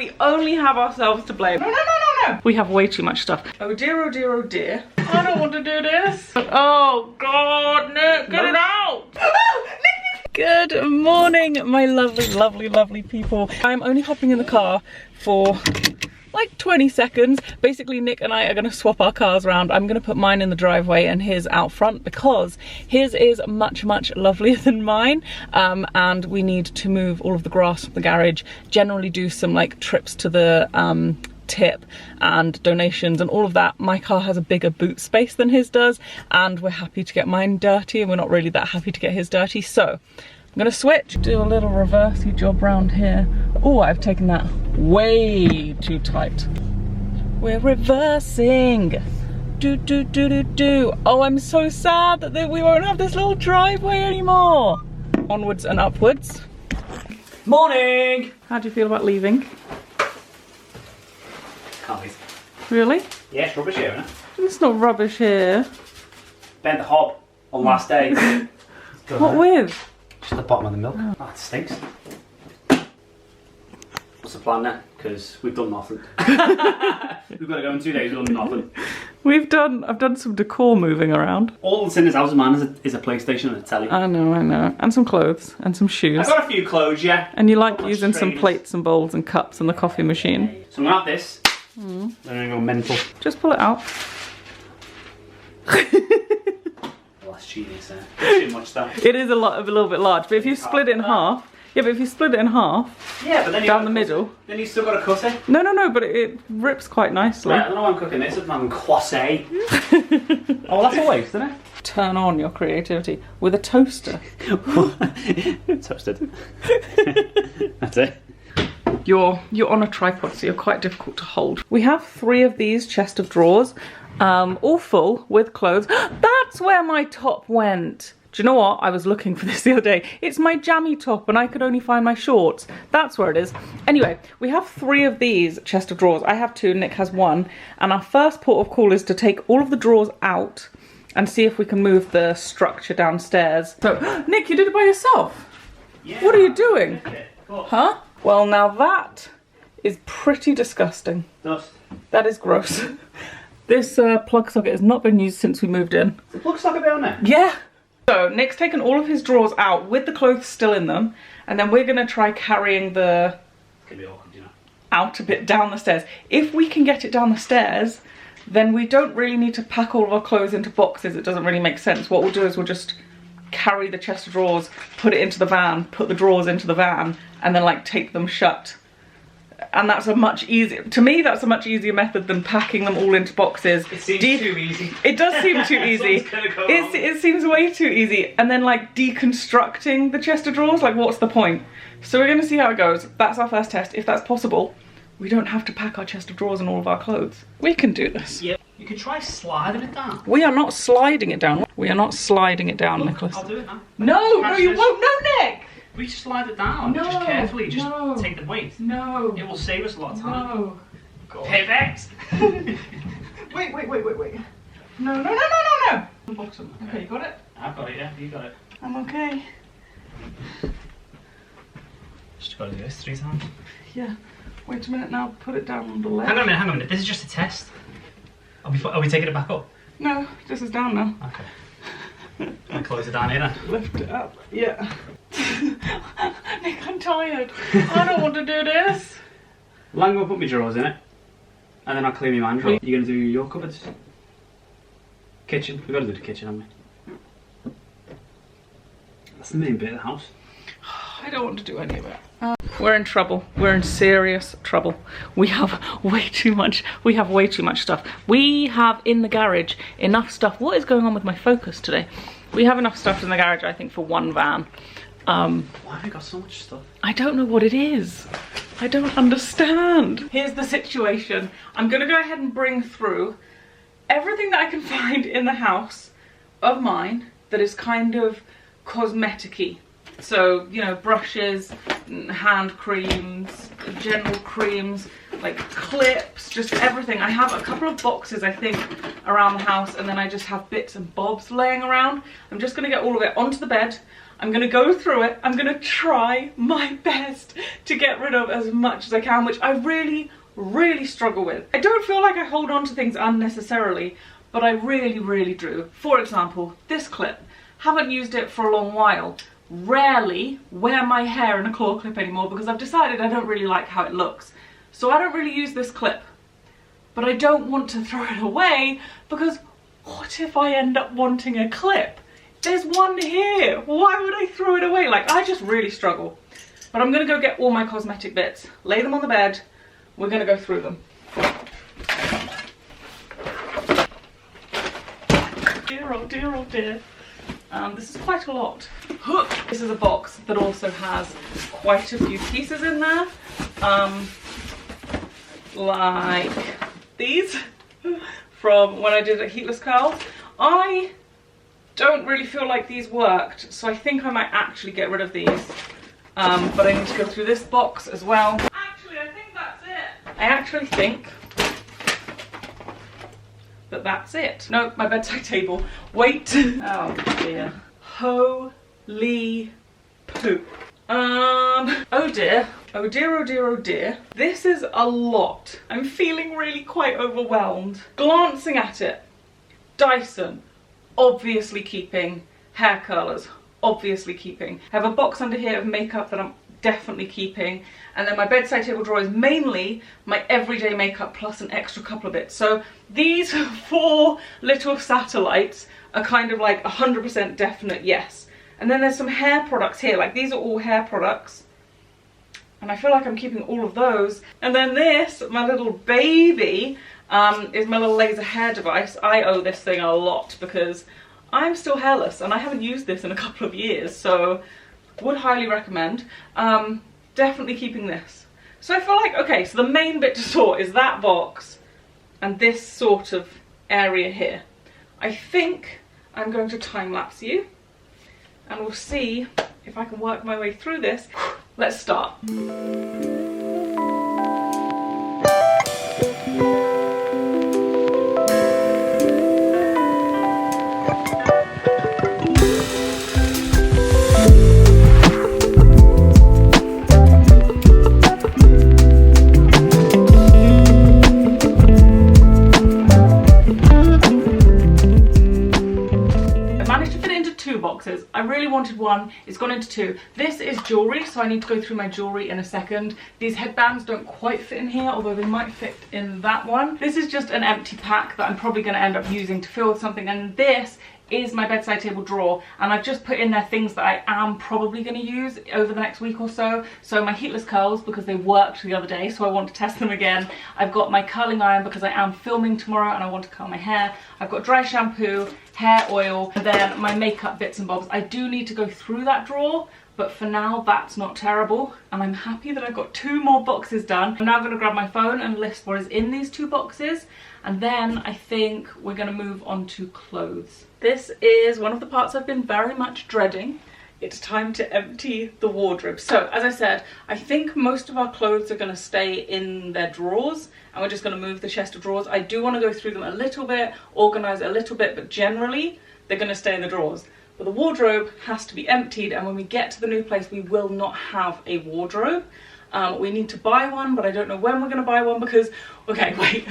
we only have ourselves to blame. No, no, no, no, no. We have way too much stuff. Oh dear, oh dear, oh dear. I don't want to do this. Oh God, Nick, get it out. Good morning, my lovely, lovely, lovely people. I'm only hopping in the car for like 20 seconds. Basically, Nick and I are gonna swap our cars around. I'm gonna put mine in the driveway and his out front because his is much, much lovelier than mine. And we need to move all of the grass from the garage, generally do some like trips to the tip and donations and all of that. My car has a bigger boot space than his does, and we're happy to get mine dirty and we're not really that happy to get his dirty. So I'm gonna switch, do a little reversey job round here. Oh, I've taken that way too tight. We're reversing. Do, do, do, do, do. Oh, I'm so sad that we won't have this little driveway anymore. Onwards and upwards. Morning! How do you feel about leaving? Can't wait. Really? Yeah, it's rubbish here, isn't it? It's not rubbish here. Bent the hob on last day. What with? Just the bottom of the milk. Oh, it stinks. What's the plan then? Because we've done nothing. We've got to go in 2 days, we've done nothing. I've done some decor moving around. All that's in this house of mine is a PlayStation and a telly. I know. And some clothes and some shoes. I've got a few clothes, yeah. And you like using some plates and bowls and cups and the coffee machine. So I'm going to have this. Then I'm going to go mental. Just pull it out. Well, that's cheating, so too much stuff. It is a little bit large, but if you split it in half, yeah, but but then down the middle, then you still got to cut it. No, but it rips quite nicely. Right, I don't know why I'm cooking this. I'm having croissant. Oh, that's a waste, isn't it? Turn on your creativity with a toaster. Toasted. That's it. You're on a tripod, so you're quite difficult to hold. We have 3 of these chest of drawers, all full with clothes. That's where my top went. Do you know what? I was looking for this the other day. It's my jammy top and I could only find my shorts. That's where it is. Anyway, we have 3 of these chest of drawers. I have 2, Nick has 1. And our first port of call is to take all of the drawers out and see if we can move the structure downstairs. So, Nick, you did it by yourself? Yeah. What are you doing? Cool. Huh? Well, now that is pretty disgusting. Dust. That is gross. This plug socket has not been used since we moved in. The plug socket bit on there? Yeah. So Nick's taken all of his drawers out with the clothes still in them, and then we're gonna try carrying the Could be awkward, you know. out a bit down the stairs. If we can get it down the stairs, then we don't really need to pack all of our clothes into boxes. It doesn't really make sense. What we'll do is we'll just carry the chest of drawers, put it into the van, put the drawers into the van, and then like tape them shut. And that's a much easier, to me that's a much easier method than packing them all into boxes. It seems too easy. It does seem too easy. It seems way too easy. And then like deconstructing the chest of drawers, like what's the point? So we're gonna see how it goes. That's our first test. If that's possible, we don't have to pack our chest of drawers and all of our clothes. We can do this. Yeah. You could try sliding it down. We are not sliding it down. We are not sliding it down, Look, Nicholas. I'll do it now. No, you won't. No, Nick! We just slide it down. No, just carefully. Just no. take the weight. No. It will save us a lot of time. No. Pivot! Wait. No. Bottom. Okay, you got it? I've got it, yeah. You got it. I'm okay. Just got to do this 3 times. Yeah. Wait a minute now. Put it down on the left. Hang on a minute. This is just a test. Are we taking it back up? No, this is down now. Okay. And close it down here then. Lift it up. Yeah. Nick, I'm tired. I don't want to do this. Well, I'm going to put my drawers in it. And then I'll clear my man drawer. You're going to do your cupboards? Kitchen. We've got to do the kitchen, haven't we? That's the main bit of the house. I don't want to do any of it. We're in trouble. We're in serious trouble. We have way too much stuff. We have in the garage enough stuff. What is going on with my focus today? We have enough stuff in the garage, I think, for 1 van. Why have you got so much stuff? I don't know what it is. I don't understand. Here's the situation. I'm gonna go ahead and bring through everything that I can find in the house of mine that is kind of cosmetic-y. So, you know, brushes, hand creams, general creams, like clips, just everything. I have a couple of boxes, I think, around the house, and then I just have bits and bobs laying around. I'm just gonna get all of it onto the bed. I'm gonna go through it. I'm gonna try my best to get rid of as much as I can, which I really, really struggle with. I don't feel like I hold on to things unnecessarily, but I really, really do. For example, this clip. Haven't used it for a long while. Rarely wear my hair in a claw clip anymore because I've decided I don't really like how it looks. So I don't really use this clip. But I don't want to throw it away because what if I end up wanting a clip? There's one here. Why would I throw it away? Like, I just really struggle. But I'm gonna go get all my cosmetic bits, lay them on the bed. We're gonna go through them. Dear, oh dear, oh dear. This is quite a lot. This is a box that also has quite a few pieces in there. Like these from when I did a heatless curls. I don't really feel like these worked, so I think I might actually get rid of these. But I need to go through this box as well. Actually, I think that's it. I actually think that that's it. No, my bedside table. Wait. Oh dear. Holy poop. Oh dear. Oh dear, oh dear, oh dear. This is a lot. I'm feeling really quite overwhelmed. Glancing at it. Dyson, obviously keeping. Hair curlers, obviously keeping. I have a box under here of makeup that I'm definitely keeping. And then my bedside table drawer is mainly my everyday makeup plus an extra couple of bits. So these 4 little satellites are kind of like 100% definite yes. And then there's some hair products here, like these are all hair products. And I feel like I'm keeping all of those. And then this, my little baby, is my little laser hair device. I owe this thing a lot because I'm still hairless and I haven't used this in a couple of years. So would highly recommend. Definitely keeping this. So I feel like, okay, so the main bit to sort is that box and this sort of area here. I think I'm going to time-lapse you and we'll see if I can work my way through this. Let's start. I really wanted one, it's gone into 2. This is jewellery, so I need to go through my jewellery in a second. These headbands don't quite fit in here, although they might fit in that one. This is just an empty pack that I'm probably going to end up using to fill with something, and this is my bedside table drawer, and I've just put in there things that I am probably going to use over the next week or so. So my heatless curls, because they worked the other day, so I want to test them again. I've got my curling iron because I am filming tomorrow and I want to curl my hair. I've got dry shampoo, hair oil, and then my makeup bits and bobs. I do need to go through that drawer, but for now that's not terrible, and I'm happy that I've got 2 more boxes done. I'm now going to grab my phone and list what is in these 2 boxes, and then I think we're going to move on to clothes. This is one of the parts I've been very much dreading. It's time to empty the wardrobe. So as I said, I think most of our clothes are going to stay in their drawers, and we're just going to move the chest of drawers. I do want to go through them a little bit, organise it a little bit, but generally they're going to stay in the drawers. But the wardrobe has to be emptied, and when we get to the new place we will not have a wardrobe. We need to buy one, but I don't know when we're going to buy one because, okay, wait.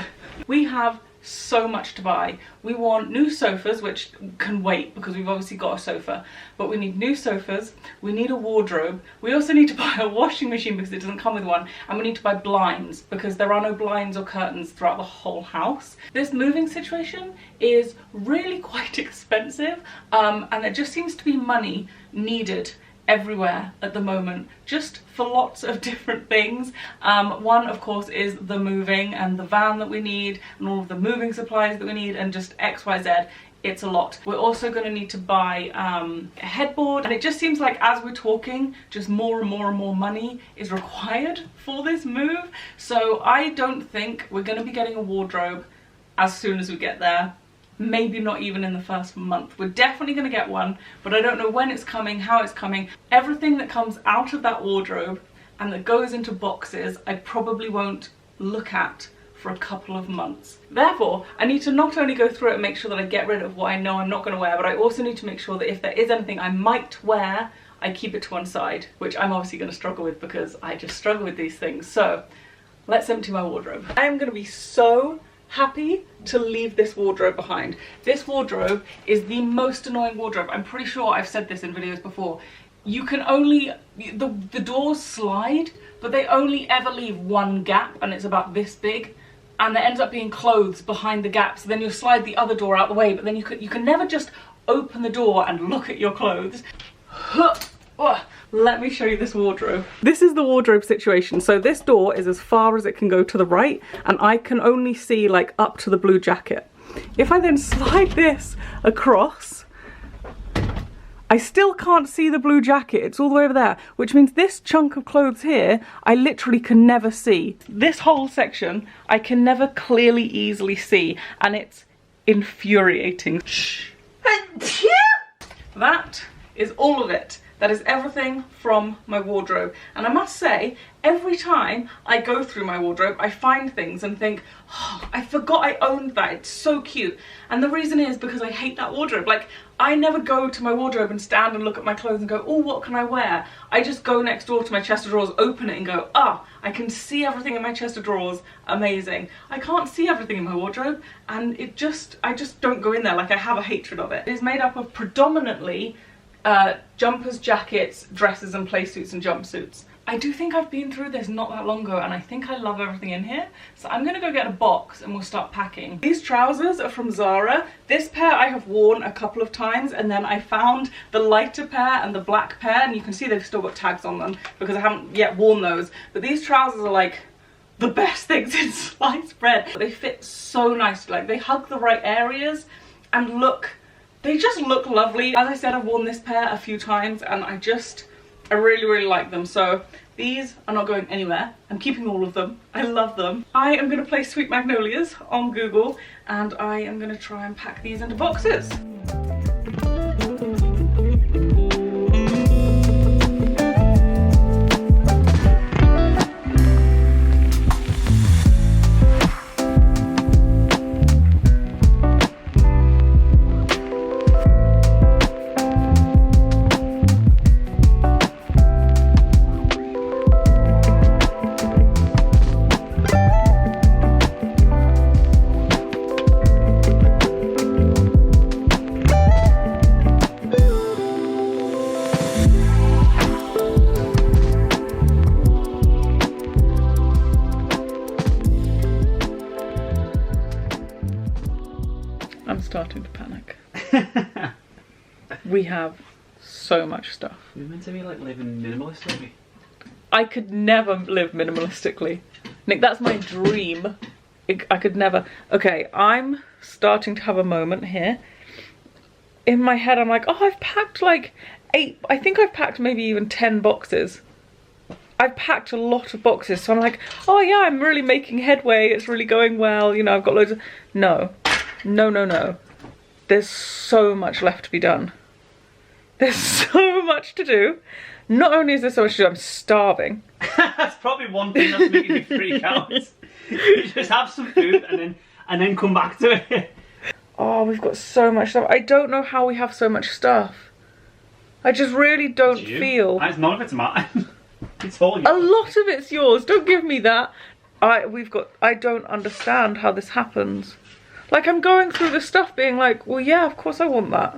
We have so much to buy. We want new sofas, which can wait because we've obviously got a sofa, but we need new sofas, we need a wardrobe, we also need to buy a washing machine because it doesn't come with one, and we need to buy blinds because there are no blinds or curtains throughout the whole house. This moving situation is really quite expensive, and there just seems to be money needed everywhere at the moment, just for lots of different things. One of course is the moving and the van that we need and all of the moving supplies that we need, and just XYZ. It's a lot. We're also going to need to buy a headboard, and it just seems like as we're talking just more and more and more money is required for this move. So I don't think we're going to be getting a wardrobe as soon as we get there. Maybe not even in the first month. We're definitely going to get one, but I don't know when it's coming, how it's coming. Everything that comes out of that wardrobe and that goes into boxes I probably won't look at for a couple of months. Therefore, I need to not only go through it and make sure that I get rid of what I know I'm not going to wear, but I also need to make sure that if there is anything I might wear, I keep it to one side, which I'm obviously going to struggle with because I just struggle with these things. So let's empty my wardrobe. I am going to be so happy to leave this wardrobe behind. This wardrobe is the most annoying wardrobe. I'm pretty sure I've said this in videos before. You can only, the doors slide, but they only ever leave one gap, and it's about this big, and there ends up being clothes behind the gap, so then you'll slide the other door out the way, but then you can never just open the door and look at your clothes. Let me show you this wardrobe. This is the wardrobe situation. So this door is as far as it can go to the right, and I can only see like up to the blue jacket. If I then slide this across, I still can't see the blue jacket. It's all the way over there, which means this chunk of clothes here, I literally can never see. This whole section, I can never clearly, easily see, and it's infuriating. Shh. That is all of it. That is everything from my wardrobe. And I must say, every time I go through my wardrobe, I find things and think, oh, I forgot I owned that. It's so cute. And the reason is because I hate that wardrobe. Like, I never go to my wardrobe and stand and look at my clothes and go, oh, what can I wear? I just go next door to my chest of drawers, open it and go, ah, I can see everything in my chest of drawers. Amazing. I can't see everything in my wardrobe, and I just don't go in there. Like, I have a hatred of it. It is made up of predominantly jumpers, jackets, dresses and play suits and jumpsuits. I do think I've been through this not that long ago, and I think I love everything in here. So I'm gonna go get a box and we'll start packing. These trousers are from Zara. This pair I have worn a couple of times, and then I found the lighter pair and the black pair, and you can see they've still got tags on them because I haven't yet worn those. But these trousers are like the best things in sliced bread. They fit so nicely, like they hug the right areas and they just look lovely. As I said, I've worn this pair a few times and I really, really like them. So these are not going anywhere. I'm keeping all of them. I love them. I am gonna play Sweet Magnolias on Google, and I am gonna try and pack these into boxes. Starting to panic. We have so much stuff. We're meant to be like living minimalistically. I could never live minimalistically. Nick, that's my dream. I could never. Okay, I'm starting to have a moment here. In my head, I'm like, oh, I've packed like 8, I think I've packed maybe even 10 boxes. I've packed a lot of boxes, so I'm like, oh yeah, I'm really making headway. It's really going well. You know, I've got loads of, no. No, no, no. There's so much left to be done. There's so much to do. Not only is there so much to do, I'm starving. That's probably one thing that's making me freak out. You just have some food and then come back to it. Oh, we've got so much stuff. I don't know how we have so much stuff. I just really don't feel. None of it's mine. It's all yours. A lot of it's yours. Don't give me that. I don't understand how this happens. Like, I'm going through the stuff being like, well, yeah, of course I want that.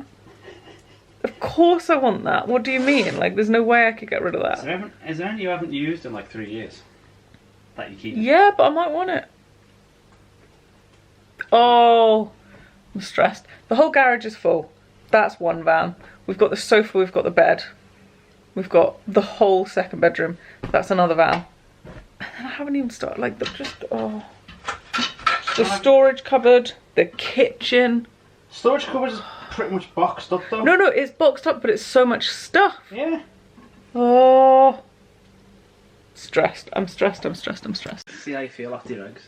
Of course I want that. What do you mean? Like, there's no way I could get rid of that. Is there any you haven't used in like 3 years? That you keep? Yeah, but I might want it. Oh, I'm stressed. The whole garage is full. That's one van. We've got the sofa, we've got the bed. We've got the whole second bedroom. That's another van. And then I haven't even started, like, the storage cupboard, the kitchen. Storage cupboard is pretty much boxed up though. No, it's boxed up, but it's so much stuff. Yeah. Oh. Stressed. I'm stressed. See how you feel after your eggs.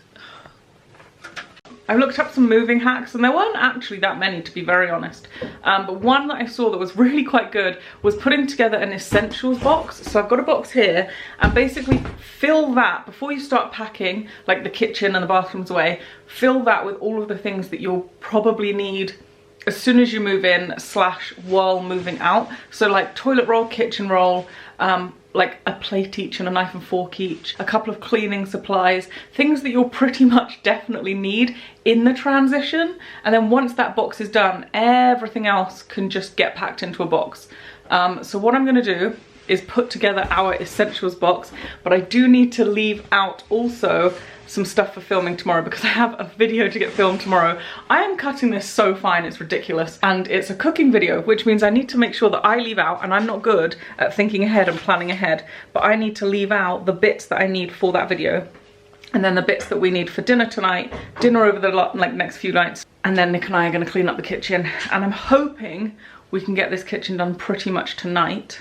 I looked up some moving hacks and there weren't actually that many, to be very honest. But one that I saw that was really quite good was putting together an essentials box. So I've got a box here, and basically fill that before you start packing, like the kitchen and the bathrooms away, fill that with all of the things that you'll probably need as soon as you move in / while moving out. So like toilet roll, kitchen roll, like a plate each and a knife and fork each, a couple of cleaning supplies, things that you'll pretty much definitely need in the transition. And then once that box is done, everything else can just get packed into a box. So what I'm gonna do is put together our essentials box, but I do need to leave out also some stuff for filming tomorrow because I have a video to get filmed tomorrow. I am cutting this so fine, it's ridiculous. And it's a cooking video, which means I need to make sure that I leave out, and I'm not good at thinking ahead and planning ahead, but I need to leave out the bits that I need for that video. And then the bits that we need for dinner tonight, dinner over the like next few nights. And then Nick and I are gonna clean up the kitchen. And I'm hoping we can get this kitchen done pretty much tonight.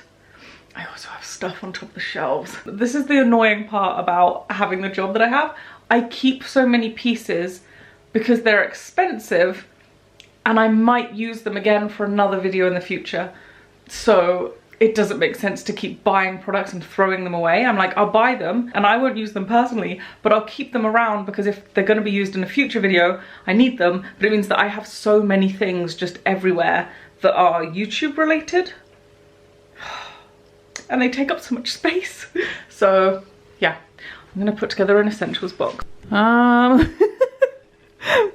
I also have stuff on top of the shelves. This is the annoying part about having the job that I have. I keep so many pieces because they're expensive and I might use them again for another video in the future. So it doesn't make sense to keep buying products and throwing them away. I'm like, I'll buy them and I won't use them personally, but I'll keep them around because if they're gonna be used in a future video, I need them. But it means that I have so many things just everywhere that are YouTube related. And they take up so much space. So yeah, I'm gonna put together an essentials box.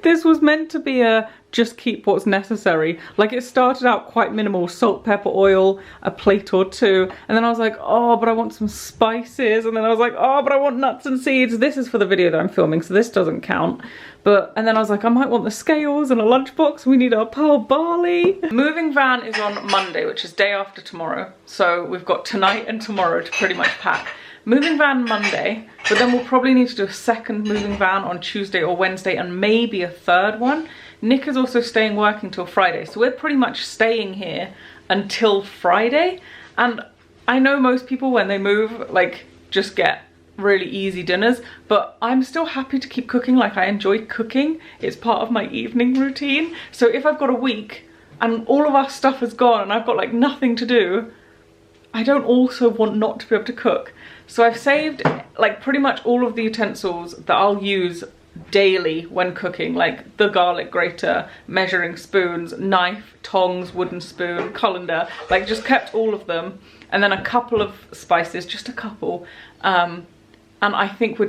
This was meant to be a just keep what's necessary. Like it started out quite minimal, salt, pepper, oil, a plate or two. And then I was like, oh, but I want some spices. And then I was like, oh, but I want nuts and seeds. This is for the video that I'm filming, so this doesn't count. And then I was like, I might want the scales and a lunchbox. We need our pearl barley. Moving van is on Monday, which is day after tomorrow. So we've got tonight and tomorrow to pretty much pack. Moving van Monday, but then we'll probably need to do a second moving van on Tuesday or Wednesday and maybe a third one. Nick is also staying working till Friday, so we're pretty much staying here until Friday. And I know most people when they move like just get really easy dinners, but I'm still happy to keep cooking. Like I enjoy cooking, it's part of my evening routine. So if I've got a week and all of our stuff is gone and I've got like nothing to do, I don't also want not to be able to cook. So I've saved like pretty much all of the utensils that I'll use daily when cooking, like the garlic grater, measuring spoons, knife, tongs, wooden spoon, colander, like just kept all of them. And then a couple of spices, just a couple. And I think I'm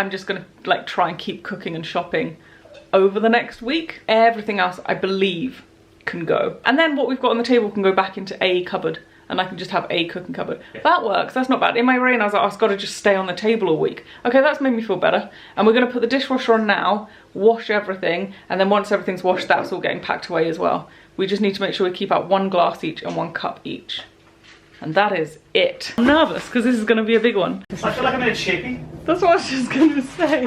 just gonna like try and keep cooking and shopping over the next week. Everything else I believe can go. And then what we've got on the table can go back into a cupboard. And I can just have a cooking cupboard. That works, that's not bad. In my brain I was like, oh, it's gotta just stay on the table all week. Okay, that's made me feel better. And we're gonna put the dishwasher on now, wash everything, and then once everything's washed, that's all getting packed away as well. We just need to make sure we keep out 1 glass each and 1 cup each. And that is it. I'm nervous, because this is gonna be a big one. I feel like I'm in a chippy. That's what I was just gonna say.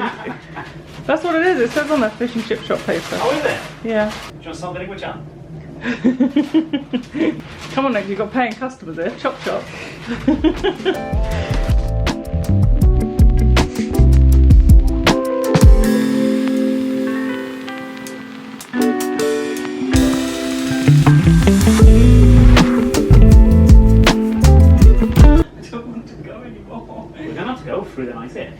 That's what it is, it says on the fish and chip shop paper. Oh, is it? Yeah. Do you want something with jam? Come on Nick, you've got paying customers here. Chop chop. I don't want to go anymore. We're gonna have to go through the night here.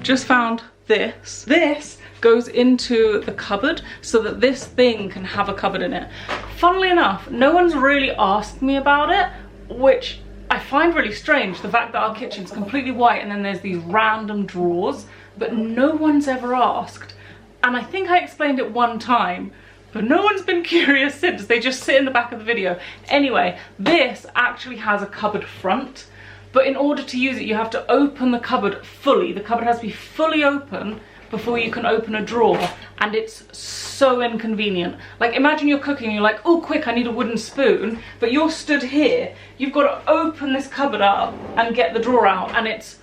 Just found this. This goes into the cupboard so that this thing can have a cupboard in it. Funnily enough, no one's really asked me about it, which I find really strange, the fact that our kitchen's completely white and then there's these random drawers, but no one's ever asked. And I think I explained it one time, but no one's been curious since. They just sit in the back of the video. Anyway, this actually has a cupboard front. But in order to use it, you have to open the cupboard fully. The cupboard has to be fully open before you can open a drawer. And it's so inconvenient. Like imagine you're cooking and you're like, oh quick, I need a wooden spoon. But you're stood here, you've got to open this cupboard up and get the drawer out. And it's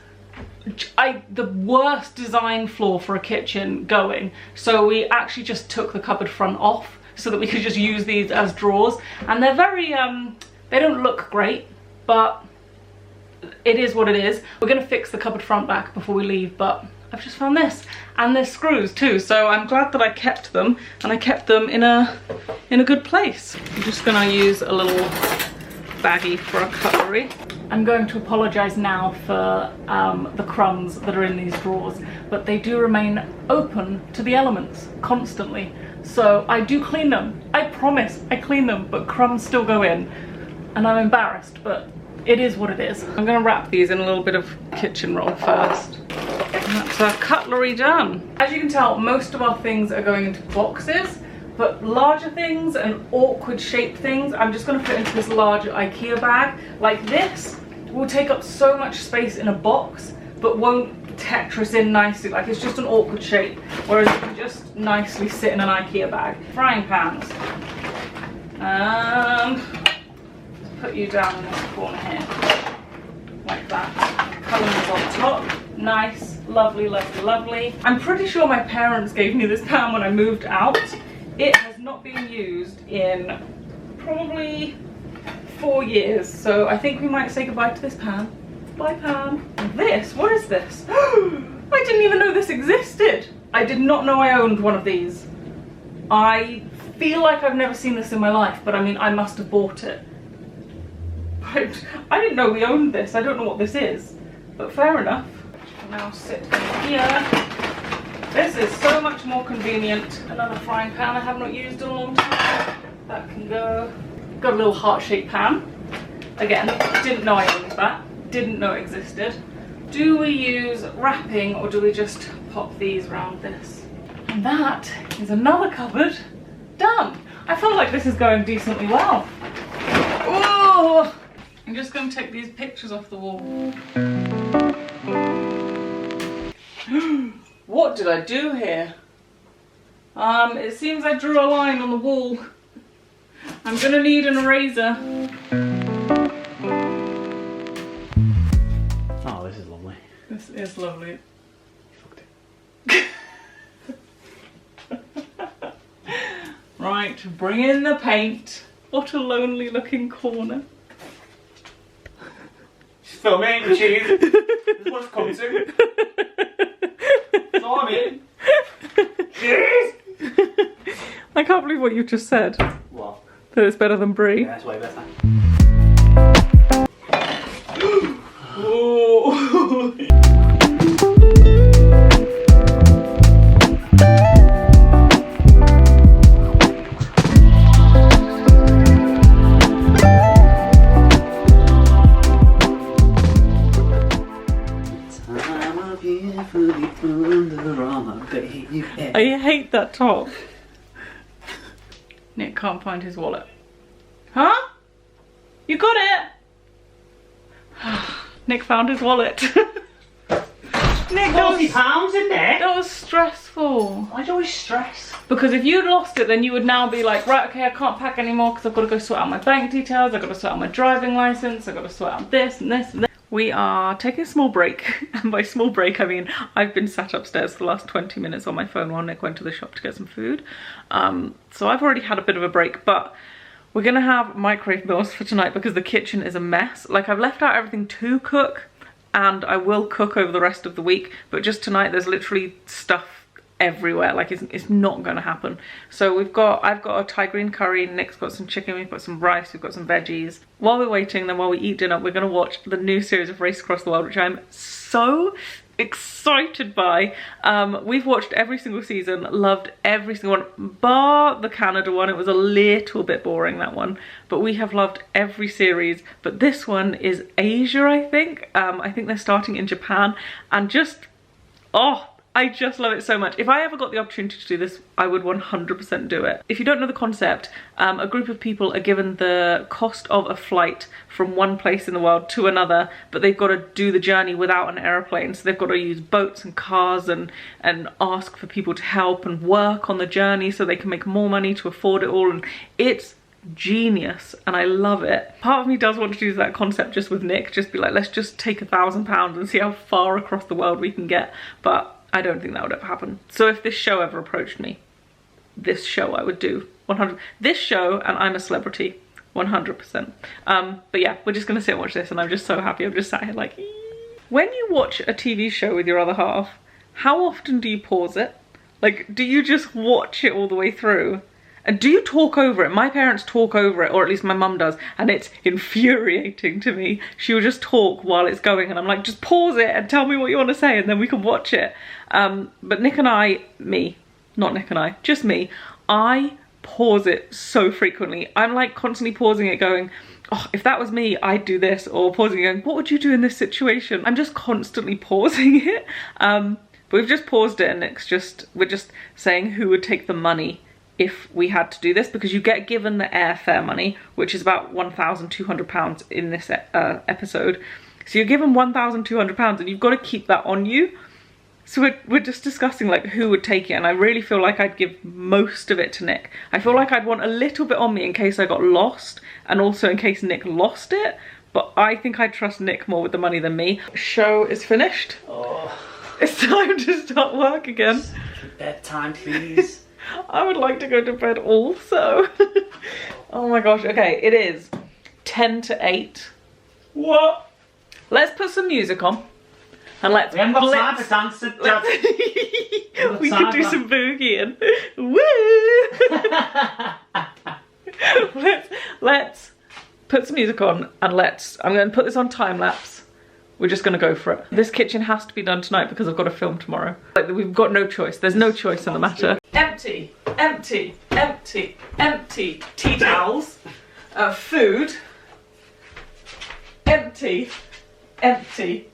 the worst design flaw for a kitchen going. So we actually just took the cupboard front off so that we could just use these as drawers. And they're very, they don't look great, but it is what it is. We're gonna fix the cupboard front back before we leave, but I've just found this. And there's screws too, so I'm glad that I kept them, and I kept them in a good place. I'm just gonna use a little baggie for a cutlery. I'm going to apologise now for the crumbs that are in these drawers, but they do remain open to the elements constantly. So I do clean them. I promise I clean them, but crumbs still go in. And I'm embarrassed, but it is what it is. I'm gonna wrap these in a little bit of kitchen roll first. That's our cutlery done. As you can tell, most of our things are going into boxes, but larger things and awkward shaped things, I'm just gonna put into this larger IKEA bag. Like this will take up so much space in a box, but won't Tetris in nicely. Like, it's just an awkward shape, whereas it can just nicely sit in an IKEA bag. Frying pans. Let's put you down in this corner here, like that. Colours on top. Nice, lovely, lovely, lovely. I'm pretty sure my parents gave me this pan when I moved out. It has not been used in probably 4 years, so I think we might say goodbye to this pan. Bye, pan. And this, what is this? I didn't even know this existed. I did not know I owned one of these. I feel like I've never seen this in my life, but I mean, I must have bought it. I didn't know we owned this. I don't know what this is, but fair enough. I'll now sit in here. This is so much more convenient. Another frying pan I have not used in a long time. That can go. Got a little heart-shaped pan. Again, didn't know I owned that. Didn't know it existed. Do we use wrapping or do we just pop these around this? And that is another cupboard done. I feel like this is going decently well. Oh! I'm just going to take these pictures off the wall. What did I do here? It seems I drew a line on the wall. I'm gonna need an eraser. Oh, this is lovely. This is lovely. You fucked it. Right, bring in the paint. What a lonely looking corner. She's filming the cheese. This is what it's come to. That's all I mean. Cheese! I can't believe what you've just said. What? That it's better than brie. Yeah, that's way better. Oh. I hate that top. Nick can't find his wallet. Huh? You got it? Nick found his wallet. Nick, £40 in there? that was stressful. Why do you always stress? Because if you'd lost it, then you would now be like, right, okay, I can't pack anymore because I've got to go sort out my bank details, I've got to sort out my driving license, I've got to sort out this and this and this. We are taking a small break, and by small break I mean I've been sat upstairs for the last 20 minutes on my phone while Nick went to the shop to get some food. So I've already had a bit of a break, but we're gonna have microwave meals for tonight because the kitchen is a mess. Like, I've left out everything to cook, and I will cook over the rest of the week, but just tonight there's literally stuff everywhere. Like, it's not gonna happen. So I've got a Thai green curry, Nick's got some chicken, we've got some rice, we've got some veggies. While we're waiting, then while we eat dinner, we're gonna watch the new series of Race Across the World, which I'm so excited by. We've watched every single season, loved every single one, bar the Canada one. It was a little bit boring, that one, but we have loved every series. But this one is Asia, I think. I think they're starting in Japan, and just, oh, I just love it so much. If I ever got the opportunity to do this, I would 100% do it. If you don't know the concept, a group of people are given the cost of a flight from one place in the world to another, but they've got to do the journey without an airplane. So they've got to use boats and cars and ask for people to help and work on the journey so they can make more money to afford it all. And it's genius and I love it. Part of me does want to do that concept just with Nick, just be like, let's just take £1,000 and see how far across the world we can get, but I don't think that would ever happen. So if this show ever approached me, this show I would do 100. This show and I'm a Celebrity, 100%. But yeah, we're just gonna sit and watch this and I'm just so happy. I'm just sat here like, ee. When you watch a TV show with your other half, how often do you pause it? Like, do you just watch it all the way through? And do you talk over it? My parents talk over it, or at least my mum does, and it's infuriating to me. She will just talk while it's going, and I'm like, just pause it and tell me what you want to say, and then we can watch it. But Nick and I, not Nick and I, just me, I pause it so frequently. I'm like constantly pausing it going, oh, if that was me, I'd do this, or pausing it going, what would you do in this situation? I'm just constantly pausing it. But we've just paused it, and we're just saying who would take the money if we had to do this, because you get given the airfare money, which is about £1,200 in this episode. So you're given £1,200 and you've got to keep that on you. So we're just discussing like who would take it, and I really feel like I'd give most of it to Nick. I feel like I'd want a little bit on me in case I got lost, and also in case Nick lost it, but I think I'd trust Nick more with the money than me. Show is finished. Oh. It's time to start work again. Bedtime, please. I would like to go to bed also. Oh my gosh, okay, it is 10 to 8. What? Let's put some music on. And let's We haven't got time for dancing, Jazzy. We could do some boogieing. Woo! let's put some music on and I'm going to put this on time lapse. We're just gonna go for it. This kitchen has to be done tonight because I've got a film tomorrow. Like, we've got no choice. There's no choice in the matter. Empty, empty, empty, empty. Tea towels, food, empty, empty.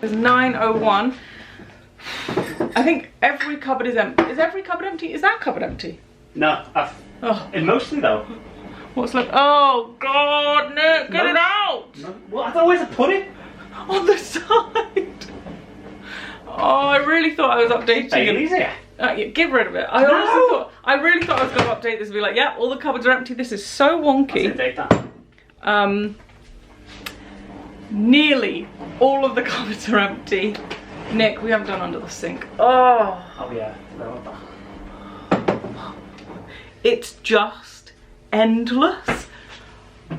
It's 9:01. I think every cupboard is empty. Is every cupboard empty? Is that cupboard empty? No, mostly though. What's left? Oh God, Nick, get it out! No. Well, I don't know where to put it. On the side. Oh, I really thought I was updating. Bailey's here. Yeah, get rid of it. I really thought I was going to update this and be like, yeah, all the cupboards are empty. This is so wonky. Nearly all of the cupboards are empty. Nick, we haven't done under the sink. Oh. Oh yeah. It's just endless.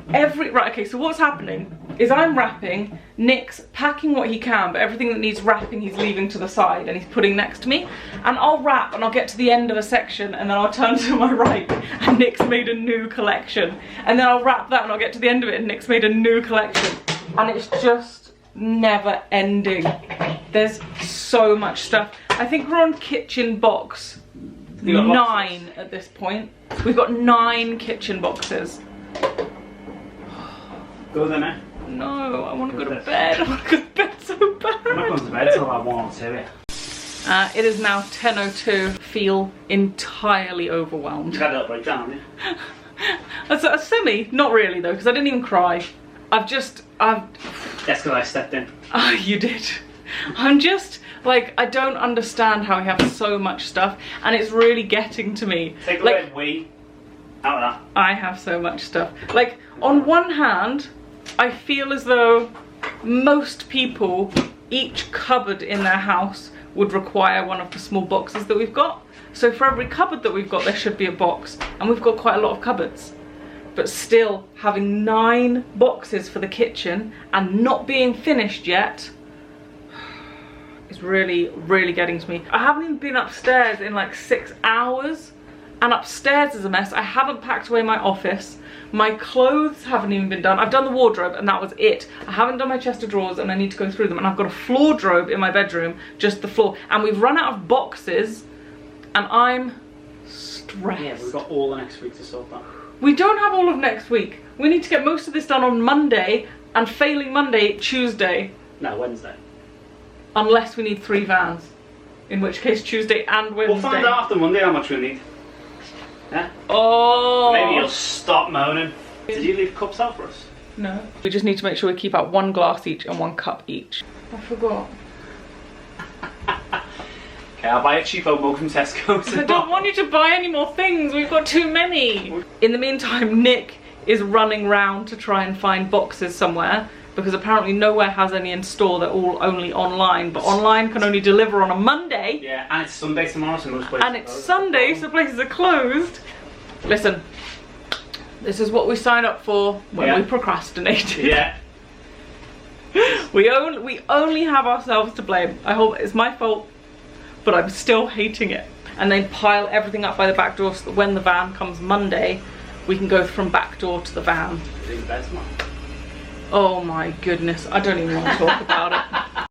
Right, okay, so what's happening is I'm wrapping, Nick's packing what he can, but everything that needs wrapping he's leaving to the side and he's putting next to me. And I'll wrap and I'll get to the end of a section and then I'll turn to my right and Nick's made a new collection. And then I'll wrap that and I'll get to the end of it and Nick's made a new collection. And it's just never ending. There's so much stuff. I think we're on kitchen box 9 at this point. We've got 9 kitchen boxes. Go there now. No, I want to go to bed. I want to go to bed so bad. I'm not going to bed till like 1 or 2. It is now 10:02. Feel entirely overwhelmed. You had a little breakdown, haven't you? A semi, not really though, because I didn't even cry. That's because I stepped in. Oh, you did. I'm just like, I don't understand how we have so much stuff, and it's really getting to me. Take the like, word we out of that. I have so much stuff. Like, on one hand, I feel as though most people, each cupboard in their house would require one of the small boxes that we've got. So for every cupboard that we've got, there should be a box, and we've got quite a lot of cupboards. But still, having 9 boxes for the kitchen and not being finished yet is really, really getting to me. I haven't even been upstairs in like 6 hours, and upstairs is a mess. I haven't packed away my office. My clothes haven't even been done. I've done the wardrobe and that was it. I haven't done my chest of drawers and I need to go through them, and I've got a floor drobe in my bedroom, just the floor. And we've run out of boxes and I'm stressed. Yeah, we've got all the next week to sort that. We don't have all of next week. We need to get most of this done on Monday, and failing Monday, Tuesday. No, Wednesday. Unless we need 3 vans. In which case Tuesday and Wednesday. We'll find out after Monday how much we need. Yeah? Oh. Maybe you'll stop moaning. Did you leave cups out for us? No. We just need to make sure we keep out 1 glass each and 1 cup each. I forgot. Okay, I'll buy a cheapo mug from Tesco's. I don't want you to buy any more things. We've got too many. In the meantime, Nick is running round to try and find boxes somewhere, because apparently nowhere has any in store. They're all only online, but online can only deliver on a Monday. Yeah, and it's Sunday tomorrow, so most places And it's Sunday, so places are closed. Listen, this is what we sign up for when we procrastinate. Yeah. we only have ourselves to blame. I hope it's my fault, but I'm still hating it. And then pile everything up by the back door so that when the van comes Monday, we can go from back door to the van. Doing bed tomorrow. Oh my goodness, I don't even want to talk about it.